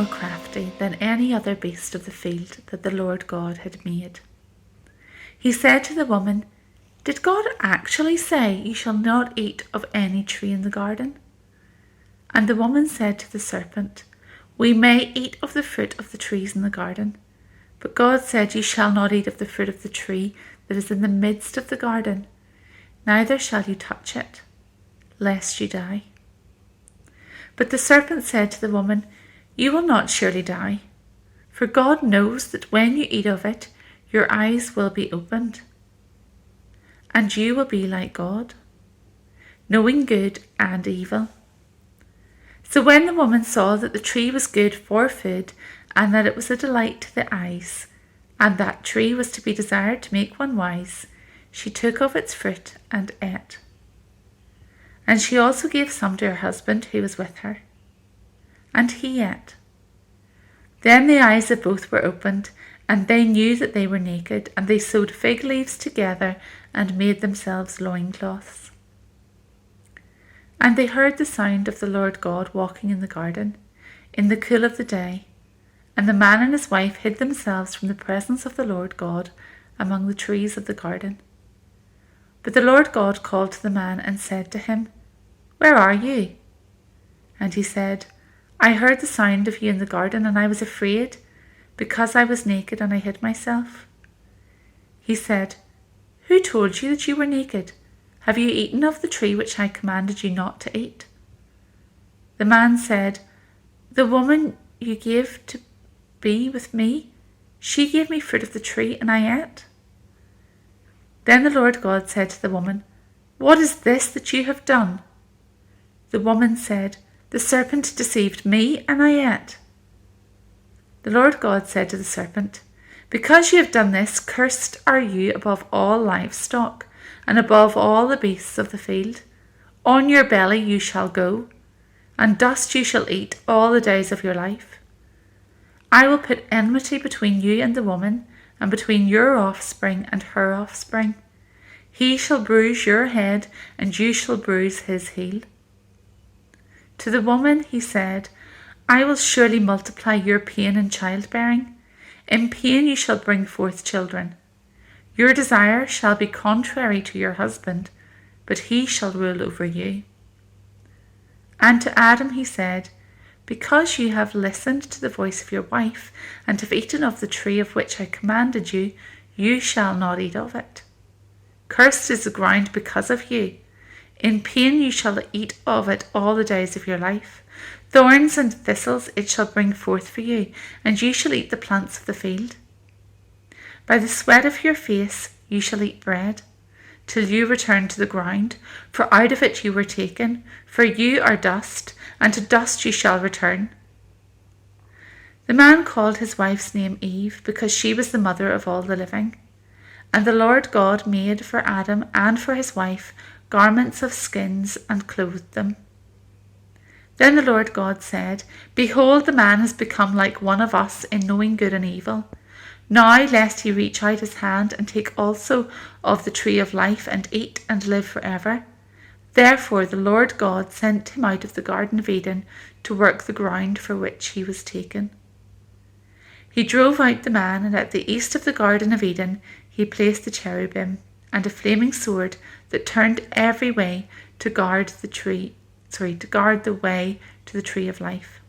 more crafty than any other beast of the field that the Lord God had made. He said to the woman, "Did God actually say you shall not eat of any tree in the garden?" And the woman said to the serpent, "We may eat of the fruit of the trees in the garden, but God said, you shall not eat of the fruit of the tree that is in the midst of the garden, neither shall you touch it, lest you die." But the serpent said to the woman, "You will not surely die, for God knows that when you eat of it, your eyes will be opened, and you will be like God, knowing good and evil." So when the woman saw that the tree was good for food, and that it was a delight to the eyes, and that tree was to be desired to make one wise, she took of its fruit and ate. And she also gave some to her husband who was with her, and he ate. Then the eyes of both were opened, and they knew that they were naked, and they sewed fig leaves together and made themselves loincloths. And they heard the sound of the Lord God walking in the garden in the cool of the day, and the man and his wife hid themselves from the presence of the Lord God among the trees of the garden. But the Lord God called to the man and said to him, "Where are you?" And he said, "I heard the sound of you in the garden, and I was afraid, because I was naked and I hid myself." He said, "Who told you that you were naked? Have you eaten of the tree which I commanded you not to eat?" The man said, "The woman you gave to be with me, she gave me fruit of the tree, and I ate." Then the Lord God said to the woman, "What is this that you have done?" The woman said, "The serpent deceived me, and I ate." The Lord God said to the serpent, "Because you have done this, cursed are you above all livestock, and above all the beasts of the field. On your belly you shall go, and dust you shall eat all the days of your life. I will put enmity between you and the woman, and between your offspring and her offspring. He shall bruise your head, and you shall bruise his heel." To the woman he said, "I will surely multiply your pain in childbearing. In pain you shall bring forth children. Your desire shall be contrary to your husband, but he shall rule over you." And to Adam he said, "Because you have listened to the voice of your wife, and have eaten of the tree of which I commanded you, you shall not eat of it. Cursed is the ground because of you. In pain you shall eat of it all the days of your life. Thorns and thistles it shall bring forth for you, and you shall eat the plants of the field. By the sweat of your face you shall eat bread, till you return to the ground, for out of it you were taken, for you are dust, and to dust you shall return." The man called his wife's name Eve, because she was the mother of all the living. And the Lord God made for Adam and for his wife garments of skins and clothed them. Then the Lord God said, "Behold, the man has become like one of us in knowing good and evil. Now lest he reach out his hand and take also of the tree of life and eat and live forever." Therefore the Lord God sent him out of the Garden of Eden to work the ground for which he was taken. He drove out the man, and at the east of the Garden of Eden he placed the cherubim and a flaming sword that turned every way to guard the way to the tree of life.